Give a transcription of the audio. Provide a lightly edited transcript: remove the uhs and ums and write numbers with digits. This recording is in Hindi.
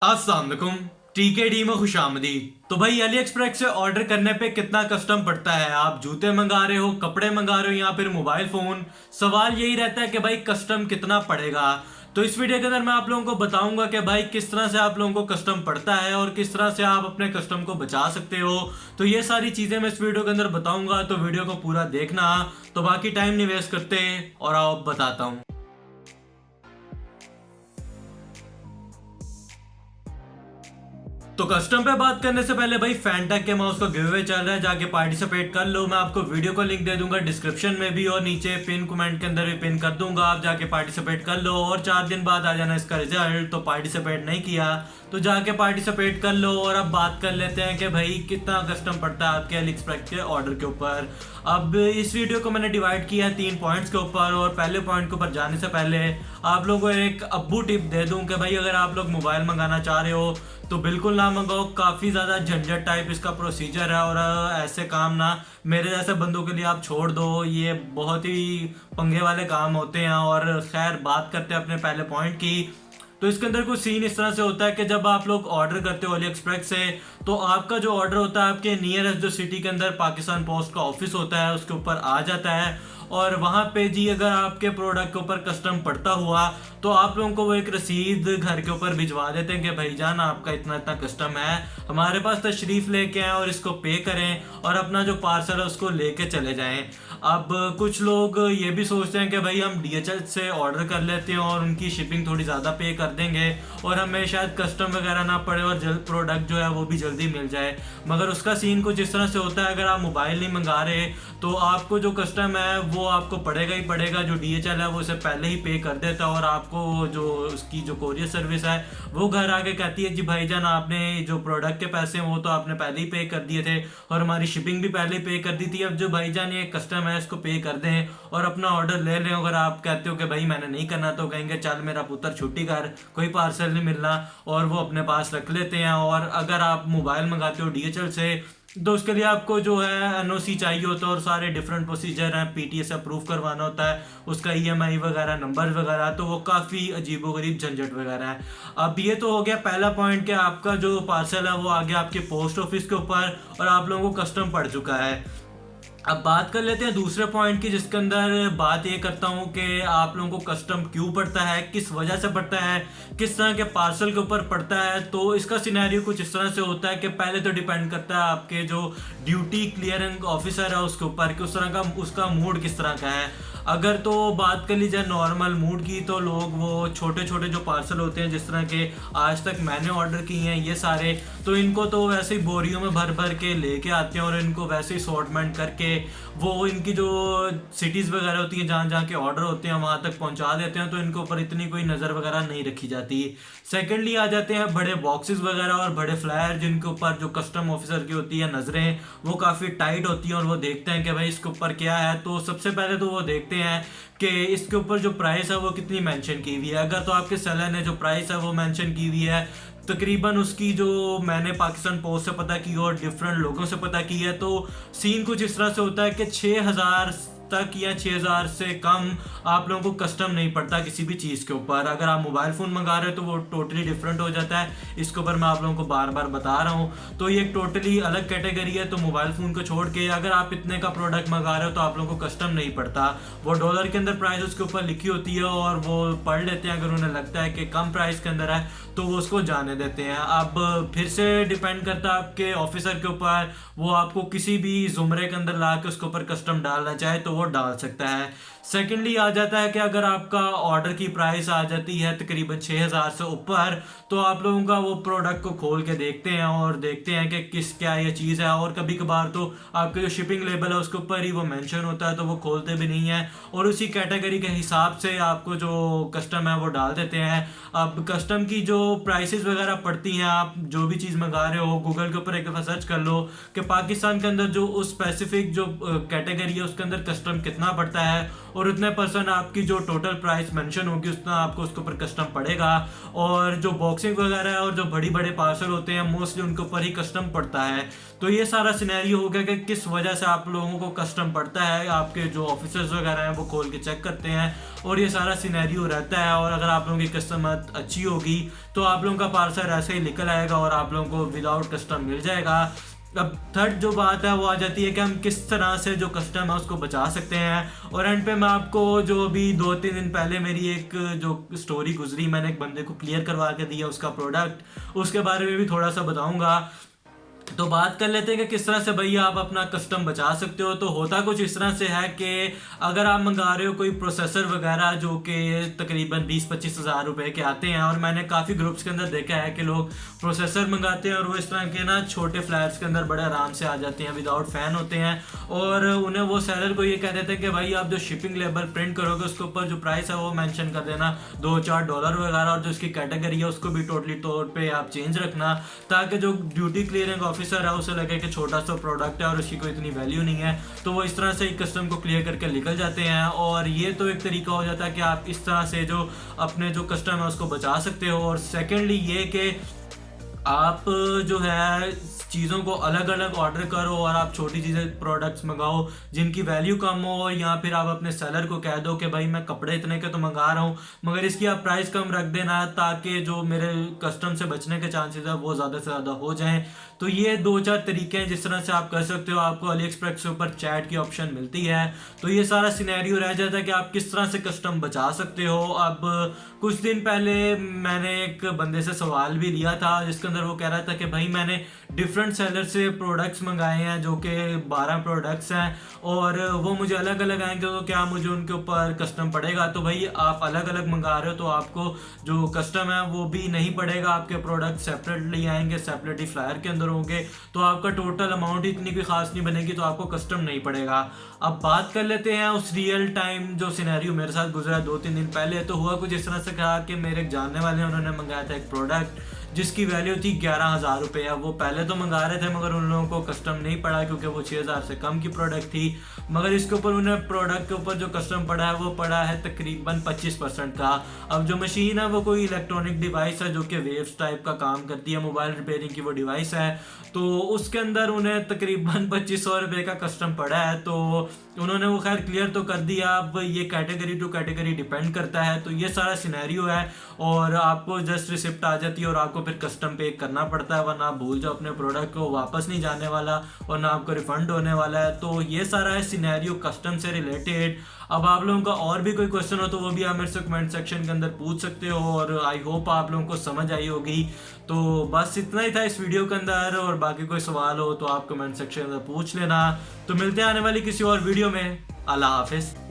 अस्सलाम वालेकुम। टीकेडी में खुशामदी। तो भाई अली एक्सप्रेस से ऑर्डर करने पे कितना कस्टम पड़ता है? आप जूते मंगा रहे हो, कपड़े मंगा रहे हो या फिर मोबाइल फोन, सवाल यही रहता है कि भाई कस्टम कितना पड़ेगा। तो इस वीडियो के अंदर मैं आप लोगों को बताऊंगा कि भाई किस तरह से आप लोगों को कस्टम पड़ता है और किस तरह से आप अपने कस्टम को बचा सकते हो। तो ये सारी चीजें मैं इस वीडियो के अंदर बताऊंगा, तो वीडियो को पूरा देखना। तो बाकी टाइम नहीं वेस्ट करते और आप बताता हूँ। तो कस्टम पे बात करने से पहले भाई फैंटेक के माउस का गिव अवे चल रहा है, जाके पार्टिसिपेट कर लो। मैं आपको वीडियो को लिंक दे दूंगा डिस्क्रिप्शन में भी और नीचे पिन कमेंट के अंदर भी पिन कर दूंगा। आप जाके पार्टिसिपेट कर लो और 4 दिन बाद आ जाना इसका रिजल्ट। तो पार्टिसिपेट नहीं किया तो जाके पार्टिसिपेट कर लो। और अब बात कर लेते हैं कि भाई कितना कस्टम पड़ता है आपके अली एक्सप्रेस के ऑर्डर के ऊपर। अब इस वीडियो को मैंने डिवाइड किया है 3 पॉइंट्स के ऊपर और पहले पॉइंट के ऊपर जाने से पहले आप लोगों को एक अब्बू टिप दे दूं कि भाई अगर आप लोग मोबाइल मंगाना चाह रहे हो तो बिल्कुल ना मंगाओ। काफ़ी ज़्यादा झंझट टाइप इसका प्रोसीजर है और ऐसे काम ना मेरे जैसे बंदों के लिए आप छोड़ दो। ये बहुत ही पंगे वाले काम होते हैं। और खैर बात करते हैं अपने पहले पॉइंट की। तो इसके अंदर कुछ सीन इस तरह से होता है कि जब आप लोग ऑर्डर करते हो अली एक्सप्रेस से तो आपका जो ऑर्डर होता है आपके नियरेस्ट जो सिटी के अंदर पाकिस्तान पोस्ट का ऑफिस होता है उसके ऊपर आ जाता है। और वहाँ पे जी अगर आपके प्रोडक्ट के ऊपर कस्टम पड़ता हुआ तो आप लोगों को वो एक रसीद घर के ऊपर भिजवा देते हैं कि भाईजान आपका इतना इतना कस्टम है, हमारे पास तशरीफ लेके आए और इसको पे करें और अपना जो पार्सल है उसको लेके चले जाएं। अब कुछ लोग ये भी सोचते हैं कि भाई हम DHL से ऑर्डर कर लेते हैं और उनकी शिपिंग थोड़ी ज़्यादा पे कर देंगे और हमें शायद कस्टम वगैरह ना पड़े और जल्द प्रोडक्ट जो है वो भी जल्दी मिल जाए। मगर उसका सीन कुछ इस तरह से होता है, अगर आप मोबाइल नहीं मंगा रहे तो आपको जो कस्टम है वो आपको पड़ेगा ही पड़ेगा। जो DHL है वो उसे पहले ही पे कर देता है और आपको जो उसकी जो कोरियर सर्विस है वो घर आके कहती है जी भाईजान आपने जो प्रोडक्ट के पैसे हैं वो तो आपने पहले ही पे कर दिए थे और हमारी शिपिंग भी पहले ही पे कर दी थी। अब जो भाईजान ये कस्टम है इसको पे कर दें और अपना ऑर्डर ले लें। अगर आप कहते हो कि भाई मैंने नहीं करना तो कहेंगे चल मेरा पुत्र छुट्टी कर, कोई पार्सल नहीं मिलना, और वो अपने पास रख लेते हैं। और अगर आप मोबाइल मंगाते हो DHL से तो उसके लिए आपको जो है NOC चाहिए होता है और सारे डिफरेंट प्रोसीजर हैं, PTS अप्रूव करवाना होता है, उसका EMI वगैरह नंबर वगैरह, तो वो काफ़ी अजीबोगरीब झंझट वगैरह है। अब ये तो हो गया पहला पॉइंट कि आपका जो पार्सल है वो आ गया आपके पोस्ट ऑफिस के ऊपर और आप लोगों को कस्टम पड़ चुका है। अब बात कर लेते हैं दूसरे पॉइंट की, जिसके अंदर बात ये करता हूँ कि आप लोगों को कस्टम क्यों पड़ता है, किस वजह से पड़ता है, किस तरह के पार्सल के ऊपर पड़ता है। तो इसका सिनेरियो कुछ इस तरह से होता है कि पहले तो डिपेंड करता है आपके जो ड्यूटी क्लियरिंग ऑफिसर है उसके ऊपर कि उस तरह का उसका मूड किस तरह का है। अगर तो बात कर ली जाए नॉर्मल मूड की तो लोग वो छोटे छोटे जो पार्सल होते हैं जिस तरह के आज तक मैंने ऑर्डर किए हैं ये सारे, तो इनको तो वैसे ही बोरियों में भर भर के लेके आते हैं और इनको वैसे ही सॉर्टमेंट करके वो इनकी जो सिटीज़ वगैरह होती हैं जहाँ जहाँ के ऑर्डर होते हैं वहाँ तक पहुँचा देते हैं। तो इनके ऊपर इतनी कोई नज़र वगैरह नहीं रखी जाती। सेकेंडली आ जाते हैं बड़े बॉक्सेस वगैरह और बड़े फ्लायर जिनके ऊपर जो कस्टम ऑफिसर की होती है नज़रें वो काफ़ी टाइट होती हैं और वो देखते हैं कि भाई इसके ऊपर क्या है। तो सबसे पहले तो वो देखते हैं कि इसके ऊपर जो प्राइस है वो कितनी मेंशन की हुई है। अगर तो आपके सेलर ने जो प्राइस है वो मेंशन की हुई है तकरीबन उसकी जो मैंने पाकिस्तान पोस्ट से पता की और डिफरेंट लोगों से पता की है, तो सीन कुछ इस तरह से होता है कि 6000 तक या 6000 से कम आप लोगों को कस्टम नहीं पड़ता किसी भी चीज़ के ऊपर। अगर आप मोबाइल फ़ोन मंगा रहे हो तो वो टोटली डिफरेंट हो जाता है। इसके ऊपर मैं आप लोगों को बार बार बता रहा हूँ। तो ये एक टोटली अलग कैटेगरी है। तो मोबाइल फ़ोन को छोड़ के अगर आप इतने का प्रोडक्ट मंगा रहे हो तो आप लोगों को कस्टम नहीं पड़ता। वो डॉलर के अंदर प्राइस उसके ऊपर लिखी होती है और वो पढ़ लेते हैं। अगर उन्हें लगता है कि कम प्राइस के अंदर है तो वो उसको जाने देते हैं। अब फिर से डिपेंड करता है आपके ऑफिसर के ऊपर, वो आपको किसी भी जुमरे के अंदर ला के उसके ऊपर कस्टम डालना चाहे तो वो डाल सकता है। सेकेंडली आ जाता है कि अगर आपका ऑर्डर की प्राइस आ जाती है तकरीबन 6000 से ऊपर तो आप लोगों का वो प्रोडक्ट को खोल के देखते हैं और देखते हैं कि किस क्या ये चीज़ है। और कभी कभार तो आपका जो शिपिंग लेबल है उसके ऊपर ही वो मेंशन होता है तो वो खोलते भी नहीं है और उसी कैटेगरी के हिसाब से आपको जो कस्टम है वो डाल देते हैं। अब कस्टम की जो प्राइसेस वगैरह पड़ती हैं, आप जो भी चीज़ मंगा रहे हो गूगल के ऊपर एक दफ़ा सर्च कर लो कि पाकिस्तान के अंदर जो उस स्पेसिफिक जो कैटेगरी है उसके अंदर कस्टम कस्टम कितना पड़ता है और उतने परसेंट आपकी जो टोटल प्राइस मेंशन होगी उतना आपको उसके ऊपर कस्टम पड़ेगा। और जो बॉक्सिंग वगैरह है और जो बड़ी बड़े पार्सल होते हैं मोस्टली उनके ऊपर ही कस्टम पड़ता है। तो ये सारा सिनेरियो हो गया कि किस वजह से आप लोगों को कस्टम पड़ता है, आपके जो ऑफिसर्स वगैरह हैं वो खोल के चेक करते हैं और ये सारा सिनेरियो रहता है। और अगर आप लोगों की कस्टमर अच्छी होगी तो आप लोगों का पार्सल ऐसे ही निकल आएगा और आप लोगों को विदाउट कस्टम मिल जाएगा। अब थर्ड जो बात है वो आ जाती है कि हम किस तरह से जो कस्टम है उसको बचा सकते हैं। और एंड पे मैं आपको जो अभी 2-3 दिन पहले मेरी एक जो स्टोरी गुजरी, मैंने एक बंदे को क्लियर करवा के दिया उसका प्रोडक्ट, उसके बारे में भी थोड़ा सा बताऊंगा। तो बात कर लेते हैं कि किस तरह से भैया आप अपना कस्टम बचा सकते हो। तो होता कुछ इस तरह से है कि अगर आप मंगा रहे हो कोई प्रोसेसर वगैरह जो कि तकरीबन 20-25 हज़ार रुपए के आते हैं, और मैंने काफ़ी ग्रुप्स के अंदर देखा है कि लोग प्रोसेसर मंगाते हैं और वो इस तरह के ना छोटे फ्लैट्स के अंदर बड़े आराम से आ जाते हैं, विदाउट फ़ैन होते हैं। और उन्हें वो सेलर को ये कह देते हैं कि भाई आप जो शिपिंग लेबल प्रिंट करोगे उसके ऊपर जो प्राइस है वो मेंशन कर देना $2-4 वगैरह, और जो उसकी कैटेगरी है उसको भी टोटली तौर पर आप चेंज रखना, ताकि जो ड्यूटी क्लियरिंग ऑफिसर है उसे लगे कि छोटा सा प्रोडक्ट है और उसकी कोई इतनी वैल्यू नहीं है, तो वो इस तरह से कस्टम को क्लियर करके निकल जाते हैं। और ये तो एक तरीका हो जाता है कि आप इस तरह से जो अपने जो कस्टम है उसको बचा सकते हो। और सेकेंडली ये कि आप जो है चीज़ों को अलग अलग ऑर्डर करो और आप छोटी चीज़ें प्रोडक्ट्स मंगाओ जिनकी वैल्यू कम हो, या फिर आप अपने सेलर को कह दो कि भाई मैं कपड़े इतने के तो मंगा रहा हूँ मगर इसकी आप प्राइस कम रख देना, ताकि जो मेरे कस्टम से बचने के चांसेस है वो ज़्यादा से ज़्यादा हो जाएं। तो ये 2-4 तरीके हैं जिस तरह से आप कर सकते हो। आपको अली एक्सप्रेस के ऊपर चैट की ऑप्शन मिलती है, तो ये सारा सिनेरियो रह जाता है कि आप किस तरह से कस्टम बचा सकते हो। अब कुछ दिन पहले मैंने एक बंदे से सवाल भी लिया था जिसके अंदर वो कह रहा था कि भाई मैंने डिफरेंट सेलर से प्रोडक्ट्स मंगाए हैं जो कि 12 प्रोडक्ट्स हैं और वो मुझे अलग अलग आएंगे, तो क्या मुझे उनके ऊपर कस्टम पड़ेगा? तो भाई आप अलग अलग मंगा रहे हो तो आपको जो कस्टम है वो भी नहीं पड़ेगा, आपके प्रोडक्ट सेपरेटली आएंगे, सेपरेटली फ्लायर के अंदर होंगे, तो आपका टोटल अमाउंट इतनी कोई खास नहीं बनेगी, तो आपको कस्टम नहीं पड़ेगा। अब बात कर लेते हैं उस रियल टाइम जो सिनेरियो मेरे साथ गुजरा 2-3 दिन पहले। तो हुआ कुछ इस तरह से कहा कि मेरे एक जानने वाले हैं, उन्होंने मंगाया था एक प्रोडक्ट जिसकी वैल्यू थी 11,000 रुपये। वो पहले तो मंगा रहे थे मगर उन लोगों को कस्टम नहीं पड़ा क्योंकि वो 6,000 से कम की प्रोडक्ट थी, मगर इसके ऊपर उन्हें प्रोडक्ट के ऊपर जो कस्टम पड़ा है वो पड़ा है तकरीबन 25% का। अब जो मशीन है वो कोई इलेक्ट्रॉनिक डिवाइस है जो कि वेव्स टाइप का काम करती है, मोबाइल रिपेयरिंग की वो डिवाइस है, तो उसके अंदर उन्हें तकरीबन 2500 रुपये का कस्टम पड़ा है। तो उन्होंने वो खैर क्लियर तो कर दिया। अब ये कैटेगरी टू कैटेगरी डिपेंड करता है, तो ये सारा सिनेरियो है और आपको जस्ट रिसिप्ट आ जाती है और आपको फिर कस्टम पे करना पड़ता है, वरना आप भूल जाओ अपने प्रोडक्ट को, वापस नहीं जाने वाला और ना आपको रिफंड होने वाला है। तो ये सारा है सिनेरियो कस्टम से रिलेटेड। अब आप लोगों का और भी कोई क्वेश्चन हो तो वो भी आप मेरे से कमेंट सेक्शन के अंदर पूछ सकते हो और आई होप आप लोगों को समझ आई होगी। तो बस इतना ही था इस वीडियो के अंदर, और बाकी कोई सवाल हो तो आप कमेंट सेक्शन के अंदर पूछ लेना। तो मिलते हैं आने वाली किसी और वीडियो में। अल्लाह हाफिज़।